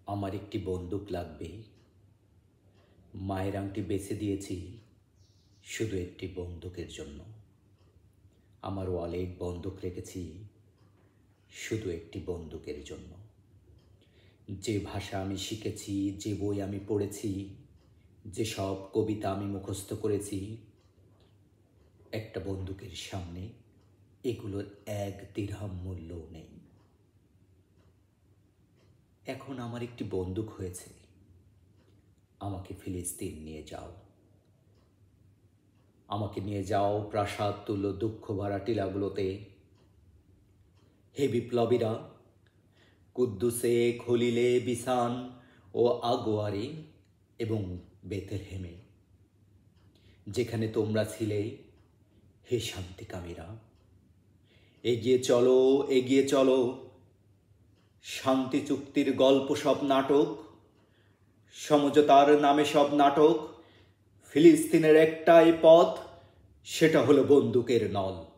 আমার একটি বন্দুক লাগবে। মায়ের আংটি বেছে দিয়েছি শুধু একটি বন্দুকের জন্য। আমার ওয়ালেট বন্দুক রেখেছি শুধু একটি বন্দুকের জন্য। যে ভাষা আমি শিখেছি, যে বই আমি পড়েছি, যে সব কবিতা আমি মুখস্থ করেছি, একটা বন্দুকের সামনে এগুলোর এক দিরহাম মূল্যও নেই। এখন আমার একটি বন্দুক হয়েছে। আমাকে ফিলিস্তিন নিয়ে যাও। আমাকে নিয়ে যাও প্রাসাদ তুল্য দুঃখ ভরা টিলাগুলোতে। হে বিপ্লবীরা, কুদ্দুসে, খলিলে, বিসান ও আগোয়ারে এবং বেথলেহেমে, যেখানে তোমরা ছিলে, হে শান্তিকামীরা, এগিয়ে চলো, এগিয়ে চলো। শান্তি চুক্তির গল্প সব নাটক, সমঝোতার নামে সব নাটক। ফিলিস্তিনের একটাই পথ, সেটা হলো বন্দুকের নল।